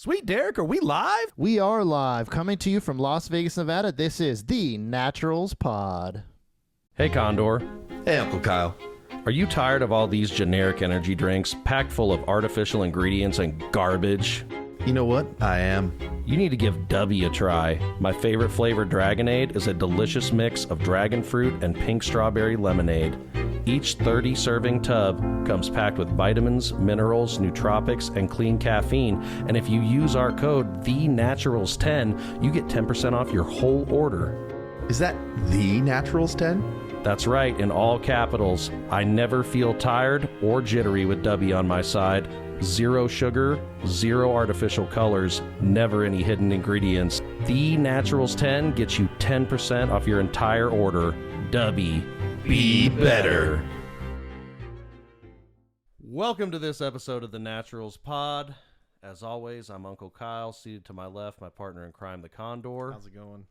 Sweet Derek, are we live? We are live, coming to you from Las Vegas, Nevada. This is the Naturals Pod. Hey, Condor. Hey, Uncle Kyle. Are you tired of all these generic energy drinks packed full of artificial ingredients and garbage? You know what? I am. You need to give W a try. My favorite flavor, Dragonade, is a delicious mix of dragon fruit and pink strawberry lemonade. Each 30-serving tub comes packed with vitamins, minerals, nootropics, and clean caffeine. And if you use our code THENATURALS10, you get 10% off your whole order. Is that the Naturals 10? That's right, in all capitals. I never feel tired or jittery with W on my side. Zero sugar, zero artificial colors, never any hidden ingredients. The Naturals 10 gets you 10% off your entire order. W. Be better. Welcome to this episode of the Naturals Pod. As always, I'm Uncle Kyle. Seated to my left, my partner in crime, the Condor. How's it going?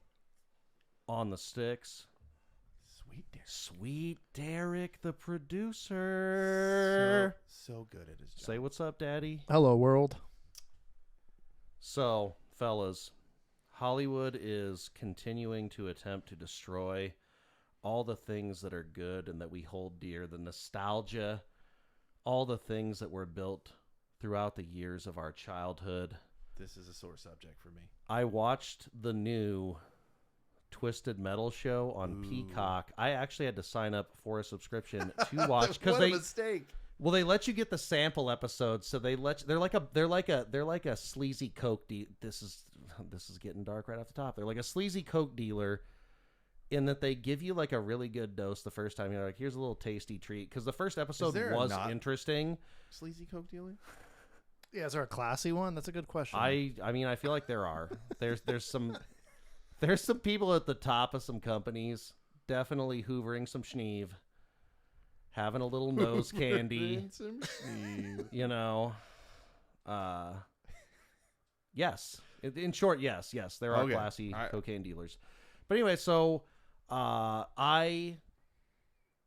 On the sticks, Sweet Derek, the producer. So good at his job. Say what's up, Daddy. Hello, world. So, fellas, Hollywood is continuing to attempt to destroy all the things that are good and that we hold dear, the nostalgia, all the things that were built throughout the years of our childhood. This is a sore subject for me. I watched the new Twisted Metal show on Peacock. I actually had to sign up for a subscription to watch because what a mistake. Well, they let you get the sample episodes, so they're like a sleazy coke this is getting dark right off the top. They're like a sleazy coke dealer in that they give you like a really good dose the first time. You're like, here's a little tasty treat, because the first episode was interesting. Sleazy coke dealer? Yeah, is there a classy one? That's a good question. I mean, I feel like there are. There's some people at the top of some companies definitely hoovering some schneeve, having a little nose candy. You know, yes. In short, yes, there are classy cocaine dealers. But anyway, so I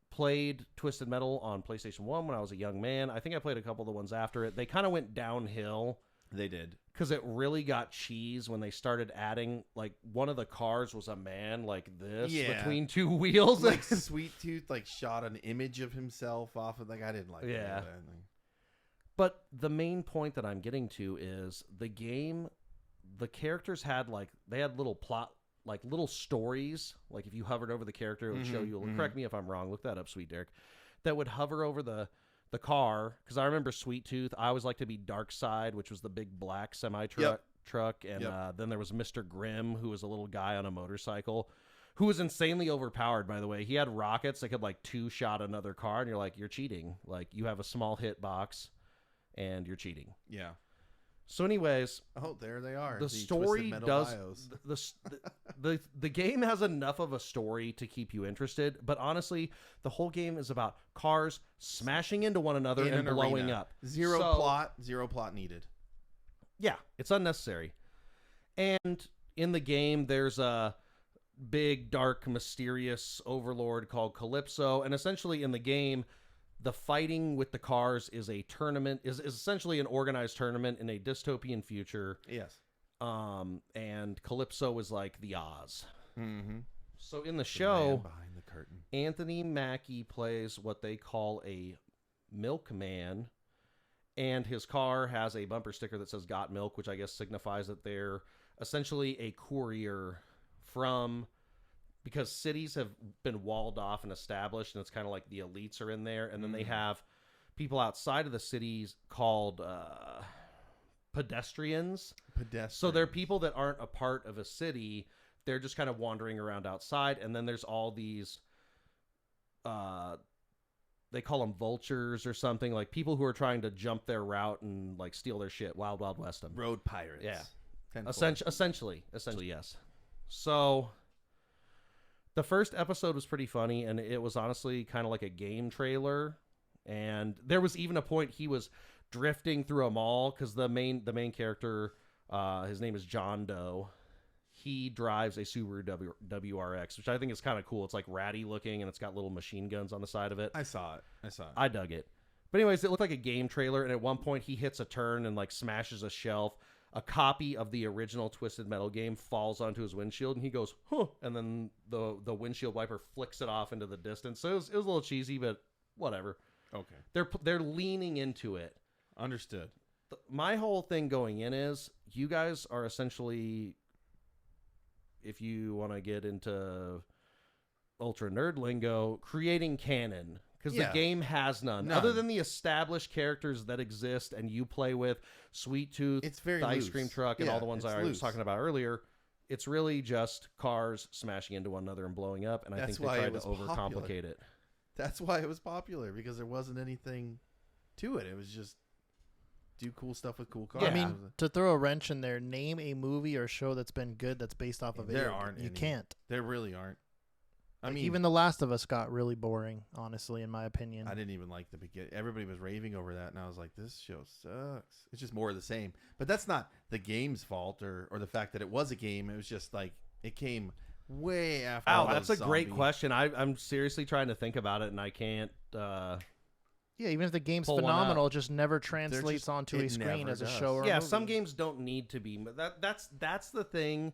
played Twisted Metal on PlayStation 1 when I was a young man. I think I played a couple of the ones after it. They kind of went downhill. They did. Because it really got cheese when they started adding, like, one of the cars was a man like this between two wheels. Like Sweet Tooth, like, shot an image of himself off of, like, I didn't like it. But the main point that I'm getting to is the game, the characters had, like, they had little plot, like, little stories. Like, if you hovered over the character, it would show you, correct me if I'm wrong, look that up, Sweet Derek, that would hover over the car, because I remember Sweet Tooth. I always liked to be Dark Side, which was the big black semi-truck, and then there was Mr. Grimm, who was a little guy on a motorcycle, who was insanely overpowered, by the way. He had rockets that could, like, two-shot another car, and you're like, you're cheating. Like, you have a small hit box, and you're cheating. Yeah. So anyways, there they are. The story does the game has enough of a story to keep you interested, but honestly, the whole game is about cars smashing into one another and blowing up. Zero plot needed. Yeah, it's unnecessary. And in the game, there's a big, dark, mysterious overlord called Calypso, and essentially in the game, the fighting with the cars is a tournament, is essentially an organized tournament in a dystopian future. Yes. And Calypso is like the Oz. Mm-hmm. So in the show, behind the curtain, Anthony Mackie plays what they call a milkman, and his car has a bumper sticker that says "Got Milk," which I guess signifies that they're essentially a courier from... because cities have been walled off and established, and it's kind of like the elites are in there. And then they have people outside of the cities called pedestrians. So they're people that aren't a part of a city. They're just kind of wandering around outside. And then there's all these, they call them vultures or something, like people who are trying to jump their route and like steal their shit. Wild, Wild West them. Road pirates. Yeah. Essentially, yes. So... the first episode was pretty funny, and it was honestly kind of like a game trailer. And there was even a point he was drifting through a mall, because the main character, his name is John Doe. He drives a Subaru WRX, which I think is kind of cool. It's like ratty looking, and it's got little machine guns on the side of it. I saw it. I dug it. But anyways, it looked like a game trailer, and at one point he hits a turn and like smashes a shelf. a copy of the original Twisted Metal game falls onto his windshield, and he goes, huh, and then the windshield wiper flicks it off into the distance. So it was a little cheesy, but whatever. Okay. They're leaning into it. Understood. My whole thing going in is you guys are essentially, if you want to get into ultra nerd lingo, creating canon. Because the game has none. Other than the established characters that exist and you play with, Sweet Tooth, It's very the Ice loose. Cream Truck, and all the ones I was talking about earlier, it's really just cars smashing into one another and blowing up, and I think they tried to overcomplicate it. That's why it was popular, because there wasn't anything to it. It was just do cool stuff with cool cars. I mean, to throw a wrench in there, name a movie or show that's been good that's based off of it. There aren't You any. can't. There really aren't. I mean, even The Last of Us got really boring, honestly, in my opinion. I didn't even like the beginning. Everybody was raving over that, and I was like, this show sucks. It's just more of the same. But that's not the game's fault or the fact that it was a game. It was just like it came way after. Oh, that's a great question. I'm seriously trying to think about it, and I can't. Yeah, even if the game's pull one phenomenal, it just never translates onto a it screen never as a does. show or a Yeah, movie. some games don't need to be. That's the thing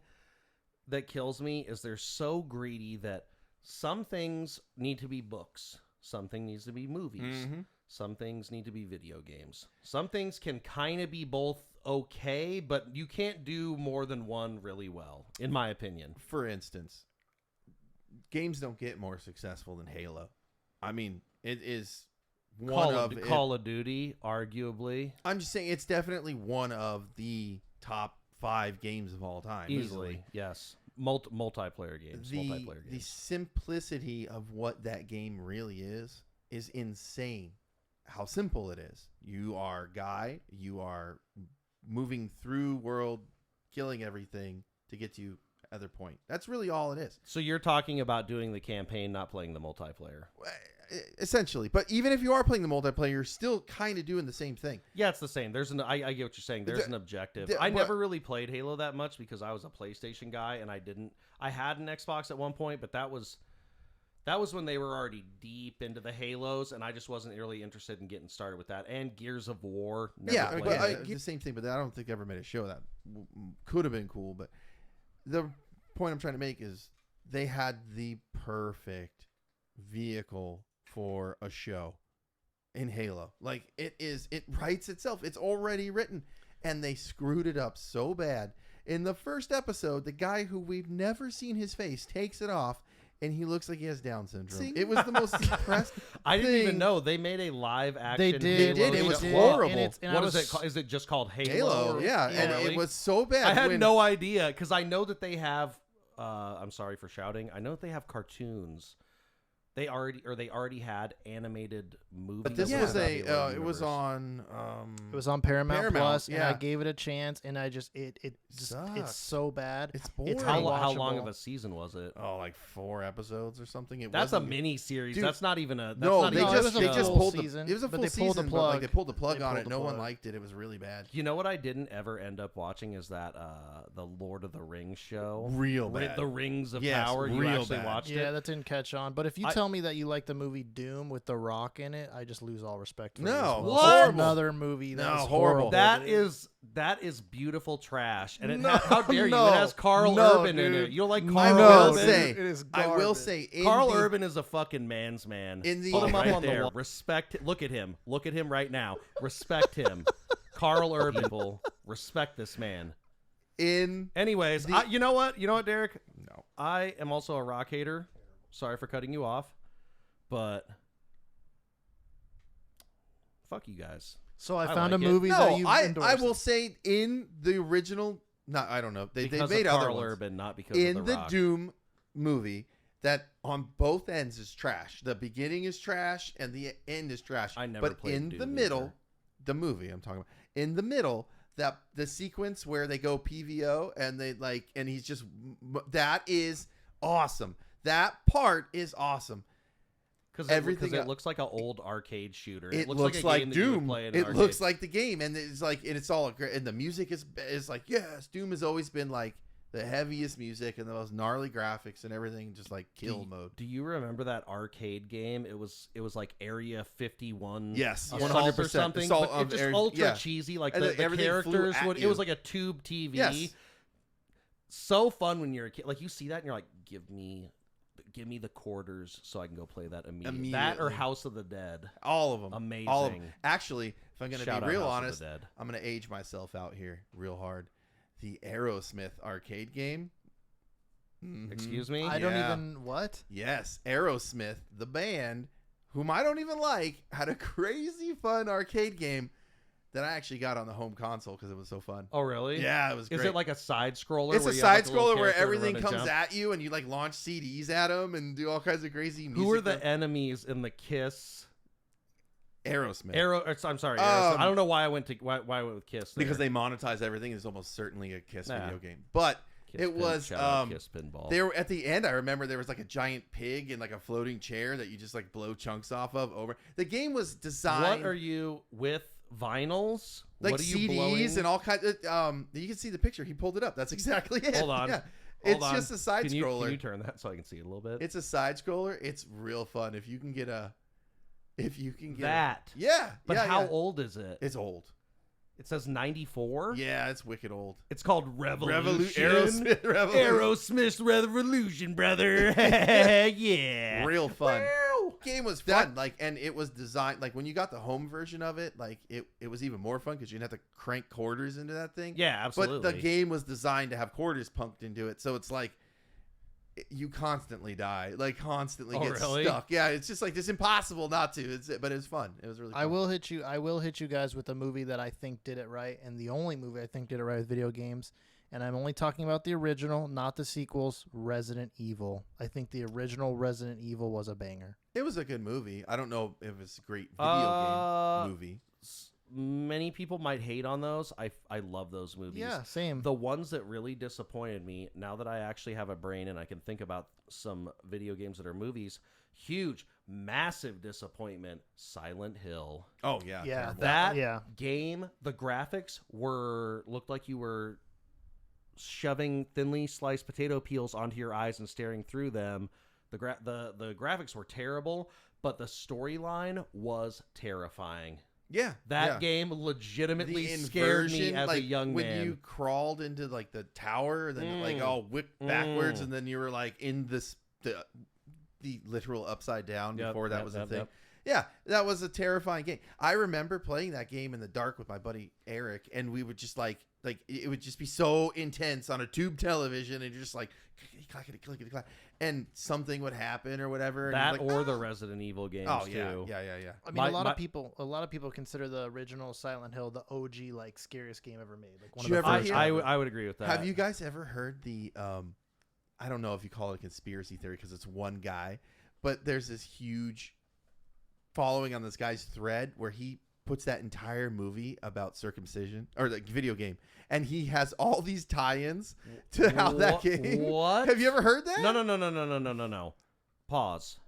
that kills me is they're so greedy that some things need to be books, some things needs to be movies, some things need to be video games. Some things can kind of be both okay, but you can't do more than one really well, in my opinion. For instance, games don't get more successful than Halo. I mean, it is Call of Duty, arguably. I'm just saying it's definitely one of the top 5 games of all time. Easily, yes. Multiplayer games. The simplicity of what that game really is insane. How simple it is. You are Guy. You are moving through world, killing everything to get to other point. That's really all it is. So you're talking about doing the campaign, not playing the multiplayer. Essentially. But even if you are playing the multiplayer, you're still kind of doing the same thing. Yeah, it's the same. I get what you're saying. There's an objective. I never really played Halo that much because I was a PlayStation guy, and I had an Xbox at one point, but that was when they were already deep into the Halos, and I just wasn't really interested in getting started with that. And Gears of War. Never played it. The same thing, but I don't think I ever made a show that could have been cool. But the point I'm trying to make is they had the perfect vehicle for a show in Halo. Like it writes itself. It's already written, and they screwed it up so bad. In the first episode, the guy who we've never seen his face takes it off, and he looks like he has Down syndrome. It was the most depressed I didn't even know they made a live action. They did. It was horrible. What is it called? Is it just called Halo? Yeah, and really? it was so bad. I had no idea because I know that they have. I'm sorry for shouting. I know that they have cartoons. They already had animated movies. But this was it was on Paramount Plus, and yeah. I gave it a chance, and I just it's so bad. It's boring. How long of a season was it? Oh, like 4 episodes or something. That's a mini series. Dude, that's not even a. That's no, not they even just a they show. just pulled the season. It was a full season, the plug. but like they pulled the plug on it. The No one plug. liked it. It was really bad. You know what I didn't ever end up watching is that the Lord of the Rings show. Real bad. The Rings of Yes, Power. You real actually bad. watched it? Yeah, that didn't catch on. But if you tell me that you like the movie Doom with The Rock in it, I just lose all respect for it. No, as well. what? It's another movie that was horrible. horrible. That is beautiful trash. And No, how dare you? no, It has Carl no, Urban in dude. it. You don't like I Carl will Urban? say, It is I will garbage. say, Carl Urban is a fucking man's man. In the- Put him right up on there. the wall. Respect. Look at him. Look at him right now. Respect him. Carl Urban. People, respect this man. Anyways, you know what? You know what, Derek? No. I am also a rock hater. Sorry for cutting you off, but fuck you guys. So I like found a it. movie No, that you I endorsed. will say in the original. No, I don't know. They Because made of other Carl ones. Urban, not because In of the the Rock. Doom movie, that on both ends is trash. The beginning is trash, and the end is trash. I never But played in Doom the middle, either. the movie I'm talking about, in the middle, that the sequence where they go PVO and they and he's just that is awesome. That part is awesome. Because everything it looks like an old arcade shooter. It looks looks like a game like that you would Doom. play in an It arcade. looks like the game, and it's like, and it's all great. And the music is like, yes, Doom has always been like the heaviest music and the most gnarly graphics and everything, just like kill mode. Do you remember that arcade game? It was like Area 51. Yes, Assault 100%. or something. Assault But it of just Area- ultra yeah. cheesy. Like And the everything flew characters at would. It you. was like a tube TV. Yes. So fun when you're a kid. Like you see that and you're like, give me the quarters so I can go play that immediately. That or Immediately. House of the Dead. All of them. Amazing. All of them. Actually, if I'm going to Shout be out real House of honest, the Dead. I'm going to age myself out here real hard. The Aerosmith arcade game. Mhm. Excuse me? I don't Yeah. even what? Yes, Aerosmith, the band, whom I don't even like, had a crazy fun arcade game that I actually got on the home console because it was so fun. Oh, really? Yeah, it was great. Is it like a side scroller? It's a where you have, side like, little scroller where character to everything run and comes jump? at you and you like launch CDs at them and do all kinds of crazy music. Who are the enemies in the Kiss? Aerosmith. I'm sorry. Aerosmith. I don't know why I went with Kiss. There. Because they monetize everything. It's almost certainly a Kiss Nah. video game. But Kiss it was shout out Kiss Pinball. they were at the end. I remember there was like a giant pig and like a floating chair that you just like blow chunks off of over. The game was designed. What are you with vinyls? Like what are you CDs blowing? and all kinds of, you can see the picture. He pulled it up. That's exactly it. Hold on. Yeah. Hold It's on. just a side Can scroller. you turn that so I can see it a little bit? It's a side scroller. It's real fun. If you can get that. Yeah. But yeah, how yeah. old is it? It's old. It says 94. Yeah, it's wicked old. It's called Revolution. Aerosmith Revolution. Aerosmith's Revolution, brother. Yeah. Real fun. Woo! Game was fun, like, and it was designed like when you got the home version of it, like it was even more fun because you didn't have to crank quarters into that thing. Yeah, absolutely. But the game was designed to have quarters punked into it, so it's like you constantly die, like constantly get really? stuck. Yeah, it's just like it's impossible not to. But it was fun. It was really fun. I will hit you guys with a movie that I think did it right, and the only movie I think did it right with video games. And I'm only talking about the original, not the sequels. Resident Evil. I think the original Resident Evil was a banger. It was a good movie. I don't know if it's a great video game movie. Many people might hate on those. I love those movies. Yeah, same. The ones that really disappointed me, now that I actually have a brain and I can think about some video games that are movies, huge, massive disappointment, Silent Hill. Oh yeah, Yeah, terrible. That game, the graphics looked like you were shoving thinly sliced potato peels onto your eyes and staring through them. The graphics were terrible, but the storyline was terrifying. Yeah, That yeah. game legitimately The scared me inversion, as like, a young when man. you crawled into like the tower, then like all whipped backwards, and then you were like in the literal upside down before that was a thing. Yep. Yeah, that was a terrifying game. I remember playing that game in the dark with my buddy Eric, and we would just like it would just be so intense on a tube television, and you're just like clickety clack, and something would happen or whatever. That and you're like, or the Resident Evil games oh yeah, too. yeah. I mean, a lot of people consider the original Silent Hill the OG like scariest game ever made. Like one Did you of the ever first. hear- I would agree with that. Have you guys ever heard the I don't know if you call it a conspiracy theory because it's one guy, but there's this huge following on this guy's thread where he puts that entire movie about circumcision or the video game, and he has all these tie-ins to how that game. What? Have you ever heard that? No. Pause.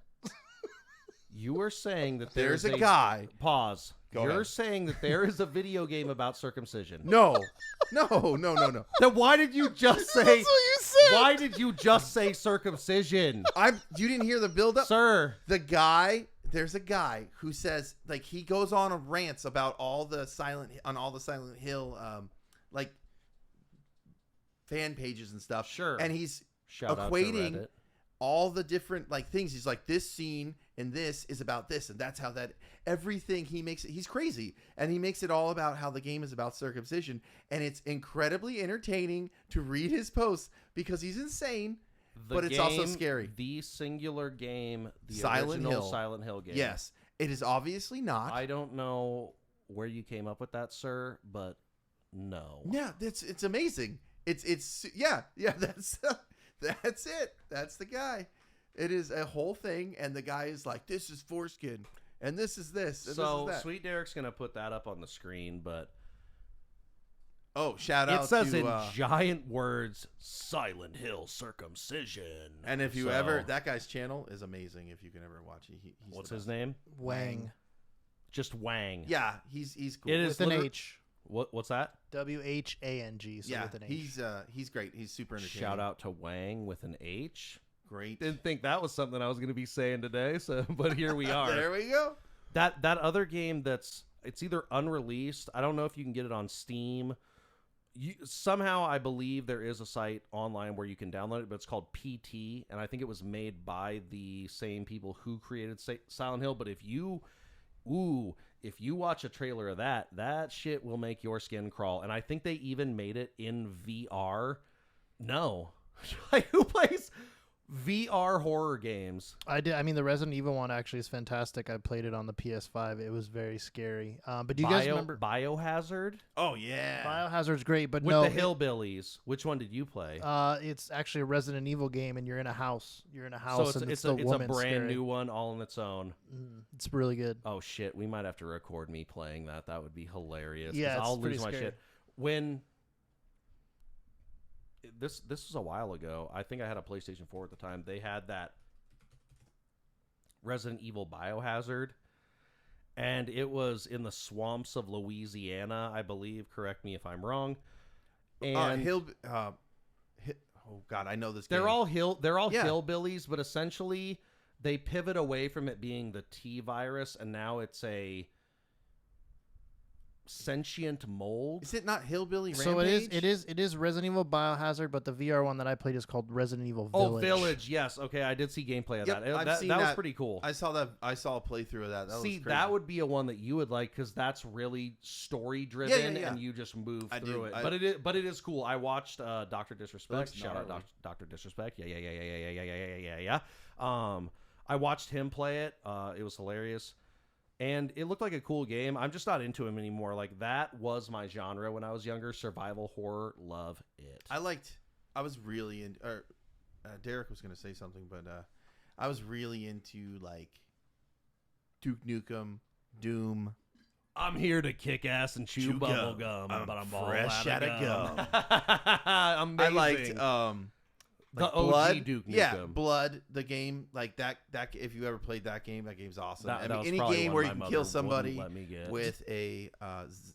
You were saying that There's a guy. Pause. Go You're ahead. saying that there is a video game about circumcision. No. Then why did you just say? That's what you said. Why did you just say circumcision, You didn't hear the build-up? sir? There's a guy who says, like, he goes on a rants about all the Silent Hill like fan pages and stuff. Sure. And he's Shout out to equating Reddit. all the different like things. He's like, this scene and this is about this, and that's how that everything he makes it. He's crazy, and he makes it all about how the game is about circumcision, and it's incredibly entertaining to read his posts because he's insane. But it's also scary. The singular game, the Silent original Hill. Silent Hill game. Yes, it is obviously not. I don't know where you came up with that, sir, but no. Yeah, it's amazing. It's yeah. That's it. That's the guy. It is a whole thing, and the guy is like, this is foreskin, and this is this, and So this is that. Sweet Derek's gonna put that up on the screen, but Oh, shout out! it says to, in giant words, "Silent Hill circumcision." and if you So, ever, that guy's channel is amazing. If you can ever watch it, he's what's the his best. name? Wang Just Wang. Yeah, he's cool. It is with an literally- H. What's that? WHANG. So Yeah, with an H. he's great. He's super entertaining. Shout out to Wang with an H. Great. Didn't think that was something I was going to be saying today, so but here we are. There we go. That other game it's either unreleased. I don't know if you can get it on Steam. Somehow I believe there is a site online where you can download it, but it's called PT, and I think it was made by the same people who created Silent Hill. But if you watch a trailer of that shit will make your skin crawl. And I think they even made it in VR. No. Like, who plays VR horror games? I did. I mean, the Resident Evil one actually is fantastic. I played it on the PS5. It was very scary. But do you guys remember Biohazard? Oh yeah. Biohazard's great, but With no, the Hillbillies. Which one did you play? it's actually a Resident Evil game, and you're in a house. You're in a So house, and it's the a woman brand scary. new one all on its own. It's really good. Oh shit, we might have to record me playing that. That would be hilarious. 'Cause Yeah, it's I'll pretty lose my scary. shit. When this was a while ago. I think I had a PlayStation 4 at the time. They had that Resident Evil Biohazard, and it was in the swamps of Louisiana, I believe. Correct me if I'm wrong. And oh god, I know this game. they're all Yeah. hillbillies, but essentially they pivot away from it being the T virus, and now it's a sentient mold. Is it not Hillbilly Rampage? So it is Resident Evil Biohazard, but the VR one that I played is called Resident Evil Village. Oh, Village, yes. Okay, I did see gameplay of Yep, that. I've seen that was that. pretty cool. I saw that. I saw a playthrough of that. That was See, crazy. that would be a one that you would like because that's really story driven Yeah. and you just move I through do. it. But it is cool. I watched Dr. Disrespect. Looks Shout out gnarly. Dr. Disrespect. Yeah. I watched him play it. It was hilarious. And it looked like a cool game. I'm just not into him anymore. Like, that was my genre when I was younger. Survival horror. Love it. I was really into. Or Derek was going to say something, but I was really into like Duke Nukem, Doom. I'm here to kick ass and chew Chew bubble gum. gum, I'm but I'm all fresh out of outta gum. I liked Amazing. The like OG Blood. Duke Nukem. Yeah, Blood, the game, like that. If you ever played that game's awesome. That I was mean, any probably game one where my you can mother kill wouldn't somebody let me get. with a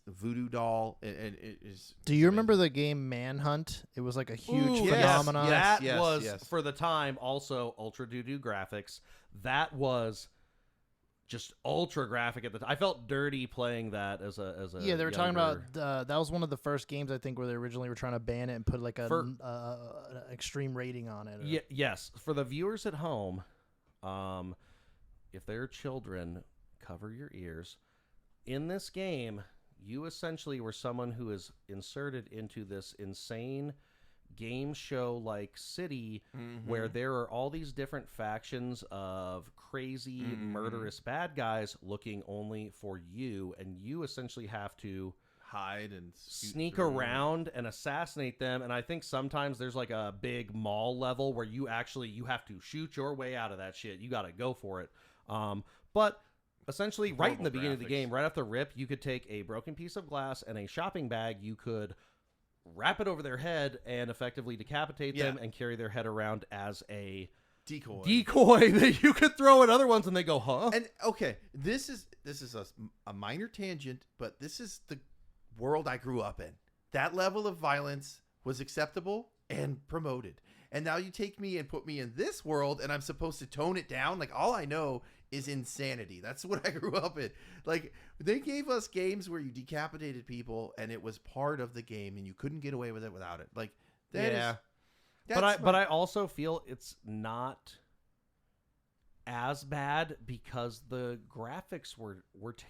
voodoo doll, and it is. Do you remember the game Manhunt? It was like a huge Ooh, phenomenon. That Yes, was yes. for the time also ultra doo-doo graphics. That was just ultra graphic at the time. I felt dirty playing that as a Yeah, they were talking younger- about that was one of the first games I think where they originally were trying to ban it and put like For- an extreme rating on it. Yeah, yes. For the viewers at home, if they're children, cover your ears. In this game, you essentially were someone who is inserted into this insane game show like city where there are all these different factions of crazy murderous bad guys looking only for you, and you essentially have to hide and sneak around and assassinate them. And I think sometimes there's like a big mall level where you have to shoot your way out of that shit. You got to go for it. But essentially right in the beginning of the game, right off the rip, you could take a broken piece of glass and a shopping bag. You could wrap it over their head and effectively decapitate them and carry their head around as a decoy that you could throw at other ones and they go, huh? And okay, this is a minor tangent, but this is the world I grew up in. That level of violence was acceptable and promoted. And now you take me and put me in this world and I'm supposed to tone it down. Like, all I know is insanity. That's what I grew up in. Like, they gave us games where you decapitated people and it was part of the game and you couldn't get away with it without it. Like, that is, but I also feel it's not as bad because the graphics were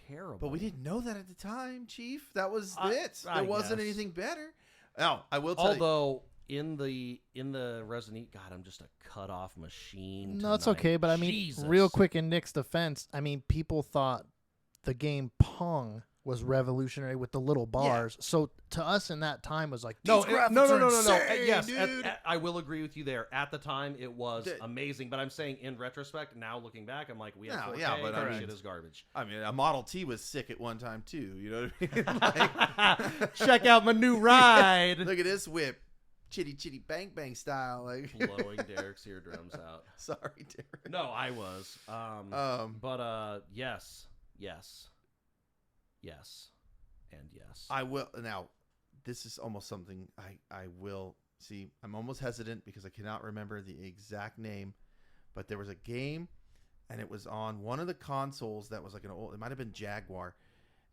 terrible. But we didn't know that at the time, Chief. That was I it. There wasn't guess. anything better. Now, I will tell you. Although in the Resident Evil, God, I'm just a cut off machine. No, it's tonight. okay, but I mean, Jesus. real quick in Nick's defense, I mean, people thought the game Pong was revolutionary with the little bars. So to us in that time was like, No, these graphics no. are insane, Yes, dude. I will agree with you there. At the time, it was The- amazing. But I'm saying in retrospect, now looking back, I'm like, we have No, 4K, yeah, but that I mean- shit is garbage. I mean, a Model T was sick at one time too. You know what I mean? Like, Check out my new ride. look at this whip, chitty chitty bang bang style. Like, Blowing Derek's eardrums out. sorry, Derek. No, I was. But yes. And yes. I will now. This is almost something I will see. I'm almost hesitant because I cannot remember the exact name, but there was a game, and it was on one of the consoles that was like an old. It might have been Jaguar.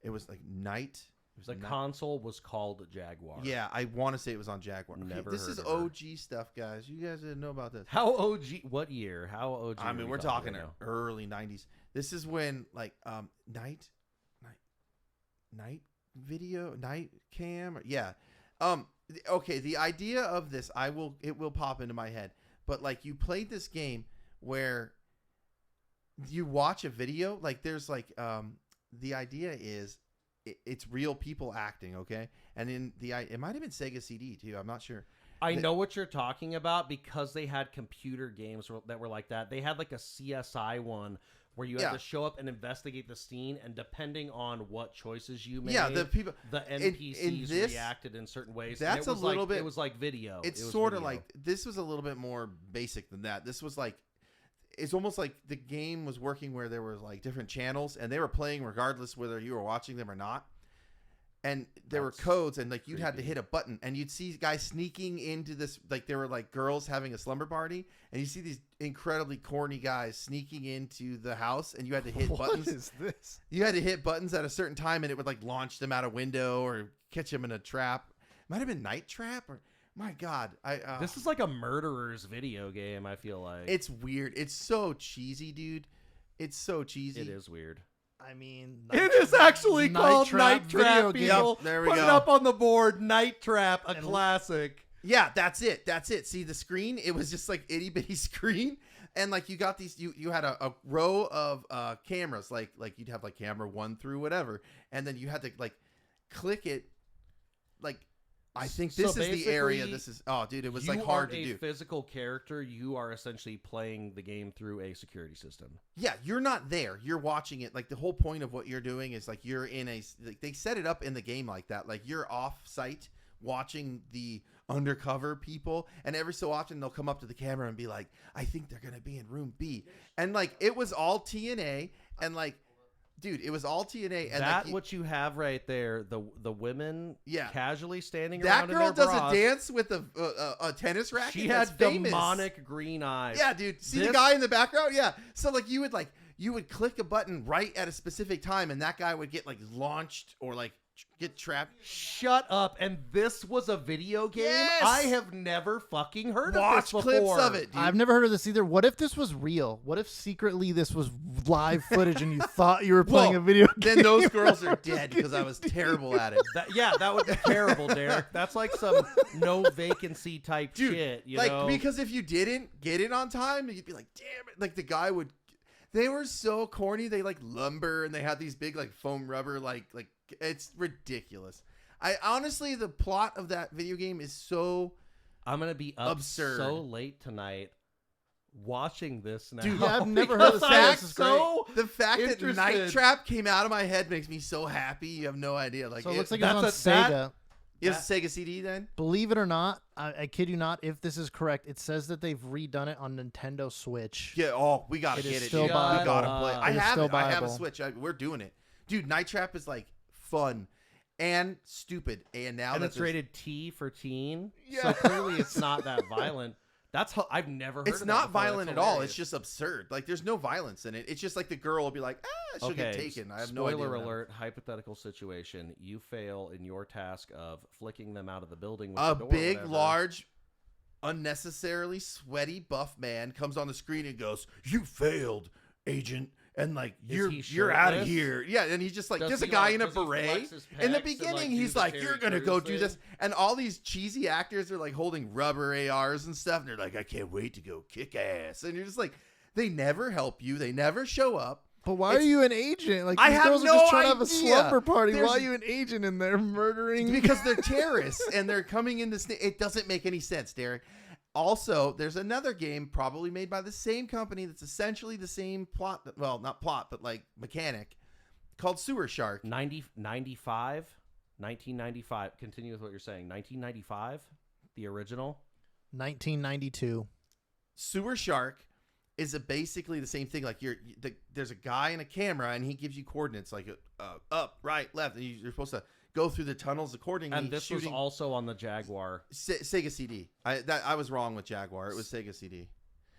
It was like Night. The console was called Jaguar. Yeah, I want to say it was on Jaguar. Okay, Never this heard is of her. OG stuff, guys. You guys didn't know about this. How OG? What year? How OG? I mean, are we we're talking now? early 90s. This is when like night video, night cam. Yeah. Okay, the idea of this, it will pop into my head. But like you played this game where you watch a video, like there's like the idea is it's real people acting, okay? And it might have been Sega CD too. I'm not sure. I know what you're talking about because they had computer games that were like that. They had like a CSI one where you had to show up and investigate the scene, and depending on what choices you made, the NPCs reacted in certain ways. That's a little bit. It was like video. It's sort of like this was a little bit more basic than that. This was like it's almost like the game was working where there was like different channels, and they were playing regardless whether you were watching them or not. And there were codes, and like you'd had to hit a button, and you'd see guys sneaking into this, like there were like girls having a slumber party, and you see these incredibly corny guys sneaking into the house, and you had to hit buttons. What is this? You had to hit buttons at a certain time, and it would like launch them out a window or catch them in a trap. It might have been Night Trap, or my God, this is like a murderer's video game. I feel like it's weird. It's so cheesy, dude. It's so cheesy. It is weird. I mean, it is actually called Night Trap. People, yep, there we put go. it up on the board. Night Trap, a classic. Yeah, that's it. That's it. See the screen? It was just like itty bitty screen, and like you got these. You had a row of cameras, like you'd have like camera 1 through whatever, and then you had to like click it. Like I think this is the area. This is dude, it was like hard to do. You are a physical character. You are essentially playing the game through a security system. Yeah, you're not there. You're watching it. Like the whole point of what you're doing is like you're in they set it up in the game like that. Like you're off site watching the undercover people, and every so often they'll come up to the camera and be like, I think they're gonna be in room B, and like it was all TNA, and like dude, it was all TNA. And that like, what you have right there, the women casually standing that around girl in their does bras. A dance with a tennis racket. She had demonic green eyes. Yeah, dude. See the guy in the background? Yeah. So like you would click a button right at a specific time, and that guy would get like launched or like get trapped. Shut up. And this was a video game? Yes! I have never fucking heard of this before. Clips of it, dude. I've never heard of this either. What if this was real? What if secretly this was live footage and you thought you were playing a video game? Then those girls are dead because I was terrible at it. That would be terrible, Derek. That's like some no vacancy type shit, you know? Because if you didn't get it on time, you'd be like, damn it. Like the guy would. They were so corny. They like lumber, and they had these big like foam rubber like it's ridiculous. I honestly, the plot of that video game is so I'm gonna be up absurd. So late tonight watching this now. Dude, I've never heard of this. The fact that Night Trap came out of my head makes me so happy. You have no idea. Like so it looks like it's on Sega. Is Sega CD then? Believe it or not, I kid you not, if this is correct, it says that they've redone it on Nintendo Switch. Yeah, we gotta get it. Still We gotta play. I have it. I have a viable. Switch. We're doing it, dude. Night Trap is like fun and stupid, and now and it's rated T for teen. Yeah. So clearly it's not that violent. That's how I've never heard. It's of not that before. violent at all. It's just absurd. Like there's no violence in it. It's just like the girl will be like, she'll get taken. I have no idea. Spoiler alert, hypothetical situation. You fail in your task of flicking them out of the building with a the door big, large, unnecessarily sweaty buff man comes on the screen and goes, "You failed, agent." And like you're out of here. Yeah, and he's just like there's a guy in a beret. In the beginning, he's like, "You're gonna go do this," and all these cheesy actors are like holding rubber ARs and stuff, and they're like, "I can't wait to go kick ass." And you're just like, they never help you. They never show up. But why are you an agent? Like I these have girls no are just trying to have a idea. slumber party. There's- Why are you an agent in there murdering? Because they're terrorists and they're coming in this. It doesn't make any sense, Derek. Also, there's another game probably made by the same company that's essentially the same plot. Well, not plot, but like mechanic, called Sewer Shark. 1995. Continue with what you're saying. 1995, the original. 1992. Sewer Shark is basically the same thing. Like there's a guy and a camera, and he gives you coordinates like up, right, left, and you're supposed to go through the tunnels accordingly. And this was also on the Jaguar. Sega CD. I was wrong with Jaguar. It was Sega CD.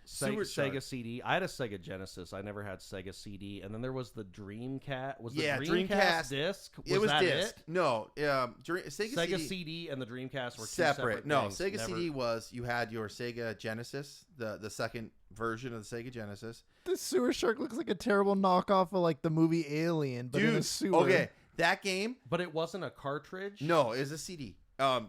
Sega CD. I had a Sega Genesis. I never had Sega CD. And then there was the Dreamcast. Was the Dreamcast disc? It was that disc. it? No, Sega CD and the Dreamcast were separate. Two separate No, things. Sega CD was you had your Sega Genesis, the second version of the Sega Genesis. This sewer shark looks like a terrible knockoff of like the movie Alien, but in a sewer. Okay, that game. But it wasn't a cartridge? No, it was a CD.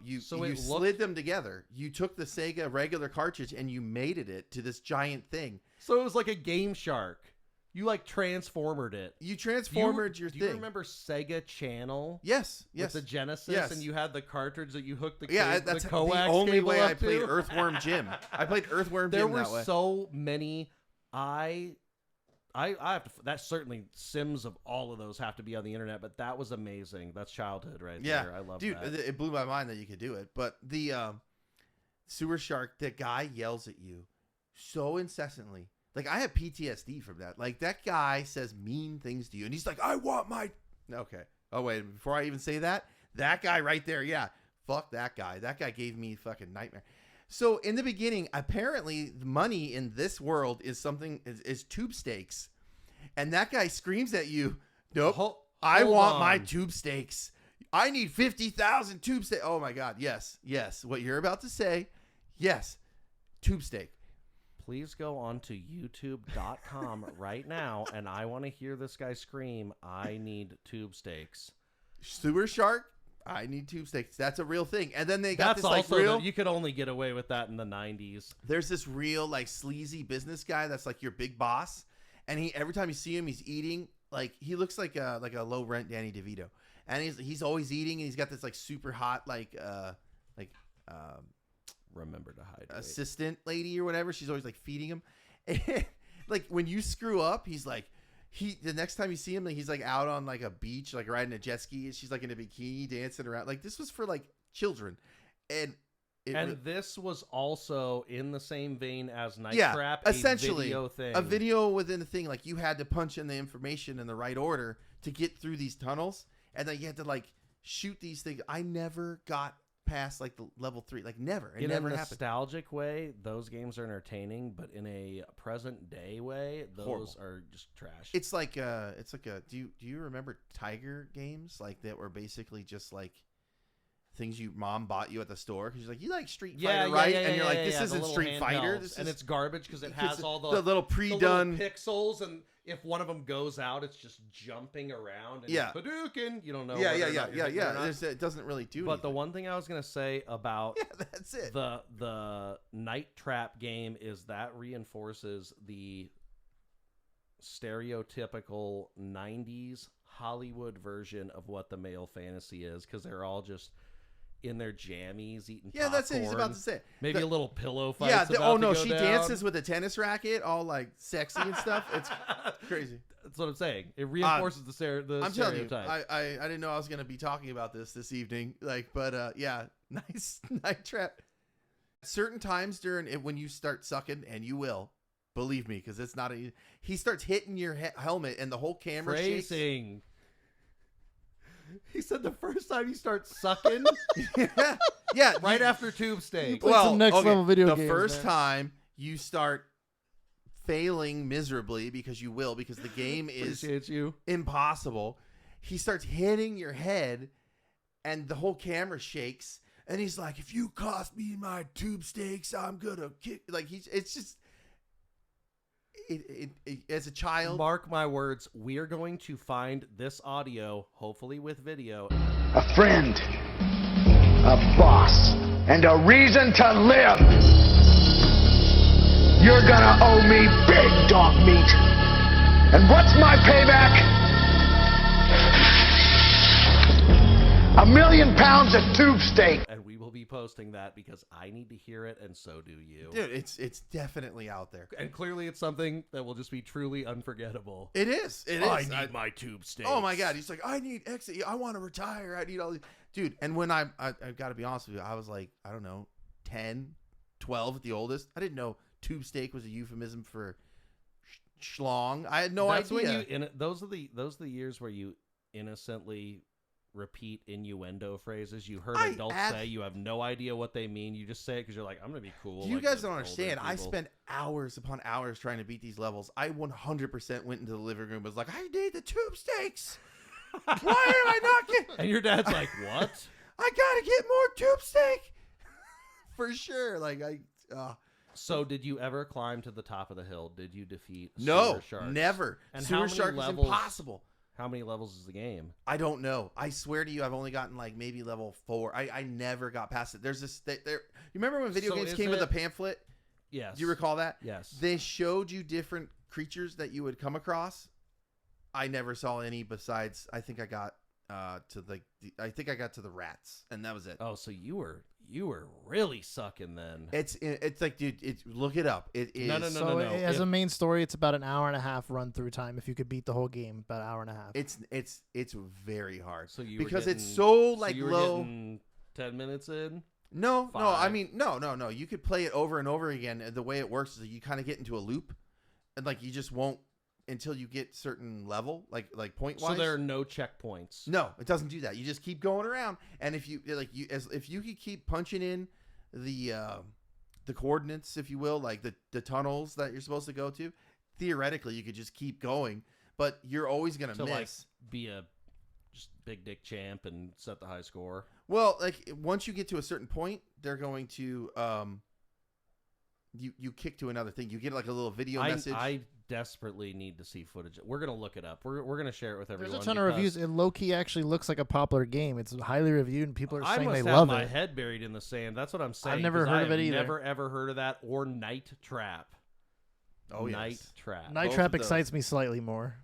You slid them together. You took the Sega regular cartridge and you mated it to this giant thing. So it was like a Game Shark. You like transformered it. You transformered your thing. Do you remember Sega Channel? Yes. With the Genesis, yes. And you had the cartridge that you hooked the that's the coax the only cable way up I played to? Earthworm Jim. I played Earthworm There Jim were that way. so many. I have to. That certainly Sims of all of those have to be on the internet, but that was amazing. That's childhood right there. I love that. Dude, it blew my mind that you could do it. But the sewer shark, the guy yells at you so incessantly. Like, I have PTSD from that. Like, that guy says mean things to you, and he's like, I want my... Okay. Oh, wait. Before I even say that guy right there, yeah. Fuck that guy. That guy gave me fucking nightmare. So in the beginning, apparently the money in this world is tube steaks. And that guy screams at you, nope, I want my tube steaks. I need 50,000 tube steaks. Oh my God. Yes. What you're about to say. Yes. Tube steak. Please go on to youtube.com right now. And I want to hear this guy scream, I need tube steaks. Sewer shark. I need tube steaks. That's a real thing. And then they got this like real. You could only get away with that in the 90s. There's this real like sleazy business guy that's like your big boss, and every time you see him, he's eating like he looks like a low rent Danny DeVito, and he's always eating, and he's got this like super hot remember to hydrate assistant lady or whatever. She's always like feeding him. And, like when you screw up, he's like. The next time you see him, like, he's like out on like a beach, like riding a jet ski, and she's like in a bikini dancing around. Like this was for like children, and this was also in the same vein as Night Trap, essentially a video within a thing. Like you had to punch in the information in the right order to get through these tunnels, and then you had to like shoot these things. I never got past like the level 3, like never. It never happened. In a nostalgic way, those games are entertaining, but in a present day way, those are just trash. It's like do you remember Tiger games like that were basically just like things mom bought you at the store because she's like, you like Street Fighter, right? And you're like, this isn't Street Fighter. And it's garbage because it has all the little pre-done pixels, and if one of them goes out, it's just jumping around. And Hadouken, you don't know. It doesn't really do. But anything. The one thing I was gonna say about that's it. The Night Trap game is that reinforces the stereotypical 90s Hollywood version of what the male fantasy is, because they're all just in their jammies eating popcorn. That's what he's about to say. Maybe a little pillow fight. She dances with a tennis racket, all like sexy and stuff. It's crazy. That's what I'm saying. It reinforces the stereotype. I'm telling you, I didn't know I was going to be talking about this evening. Nice Night Trap. At certain times during it, when you start sucking, and you will, believe me, because it's not he starts hitting your helmet, and the whole camera shakes. He said the first time you start sucking, right after tube steak. Some next level video games. The first time you start failing miserably, because you will, because the game is impossible. He starts hitting your head, and the whole camera shakes. And he's like, "If you cost me my tube steaks, I'm gonna kick." Like it's just. As a child, mark my words, we are going to find this audio, hopefully with video. A friend, a boss, and a reason to live. You're gonna owe me big dog meat. And what's my payback? 1 million pounds of tube steak. And we will be posting that because I need to hear it, and so do you. Dude, it's definitely out there. And clearly it's something that will just be truly unforgettable. It is. I need my tube steaks. Oh my God. He's like, I need exit. I want to retire. I need all these. Dude, and when I've got to be honest with you, I was like, I don't know, 10, 12 at the oldest. I didn't know tube steak was a euphemism for schlong. I had no idea. When those are the years where you innocently repeat innuendo phrases you heard I adults ab- say. You have no idea what they mean. You just say it because you're like, I'm gonna be cool. You like guys the don't older understand. I people. spent hours upon hours trying to beat these levels. I 100% went into the living room. Was like, I need the tube steaks. Why am I not getting? And your dad's like, what? I gotta get more tube steak. For sure. Like So did you ever climb to the top of the hill? Did you defeat no, sewer sharks? never. And Sewer how many shark levels- is impossible. How many levels is the game? I don't know. I swear to you, I've only gotten like maybe level 4. I never got past it. There's this. You remember when video So games is came with a it- pamphlet? Yes. Do you recall that? Yes. They showed you different creatures that you would come across. I never saw any besides. I think I got to I think I got to the rats, and that was it. Oh, so you were really sucking then. It's like, dude, look it up. It is No. So as a main story, it's about an hour and a half run through time. If you could beat the whole game, about an hour and a half. It's very hard. So you were because it's getting- so like you were low. getting 10 minutes in. No. I 5. mean, no. You could play it over and over again. The way it works is that you kind of get into a loop, and like you just won't until you get certain level, like point wise. So there are no checkpoints. No, it doesn't do that. You just keep going around, and if you if you could keep punching in the coordinates, if you will, like the tunnels that you're supposed to go to, theoretically you could just keep going, but you're always gonna to miss. like be a just big dick champ and set the high score. Well, like once you get to a certain point, they're going to you kick to another thing. You get like a little video message. I desperately need to see footage. We're gonna look it up. We're gonna share it with everyone. There's a ton of reviews. It low key actually looks like a popular game. It's highly reviewed, and people are I saying must they have love my it. head buried in the sand. That's what I'm saying. I've never 'cause heard I of it have either. Never ever heard of that or Night Trap. Oh, yes. Night Trap. Night Both Trap of those. excites me slightly more.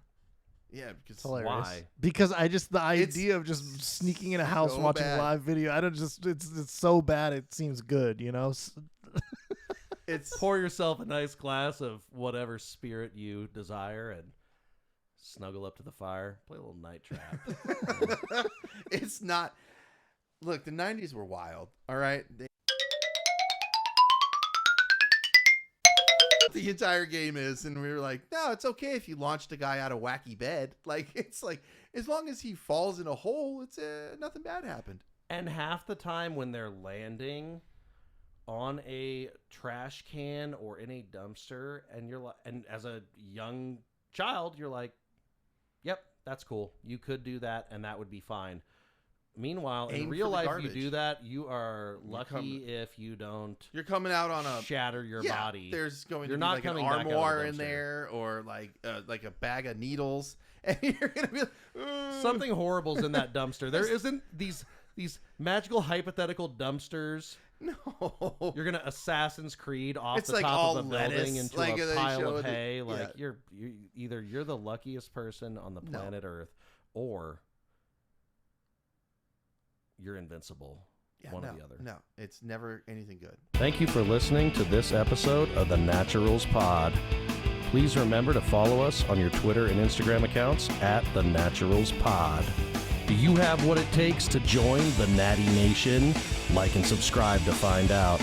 Yeah, because It's hilarious. Why? Because I just the It's idea of just sneaking in a house so watching bad. a live video. I don't just it's so bad it seems good, you know. it's Pour yourself a nice glass of whatever spirit you desire and snuggle up to the fire. Play a little Night Trap. it's not. Look, the 90s were wild. All right. The entire game is, and we were like, no, it's okay if you launched a guy out of wacky bed. Like, it's like, as long as he falls in a hole, it's nothing bad happened. And half the time when they're landing on a trash can or in a dumpster, and you're like, and as a young child, you're like, yep, that's cool. You could do that, and that would be fine. Meanwhile, Aim in for real the life, garbage. you do that, you are You're lucky if you don't You're coming out on a shatter your yeah, body. There's going You're to be not like an coming back out of the armoire in dumpster. there, or like a bag of needles, and you're gonna be like, "Ugh." Something horrible's in that dumpster. There isn't these magical hypothetical dumpsters. No, You're gonna Assassin's Creed off It's the like top all of a building lettuce, into like a they pile showed of it. hay. Like Yeah. you're either you're the luckiest person on the No. planet Earth, or you're invincible. yeah, One no, or the other. No, it's never anything good. Thank you for listening to this episode of the Naturals Pod. Please remember to follow us on your Twitter and Instagram accounts at the Naturals Pod. Do you have what it takes to join the Natty Nation? Like and subscribe to find out.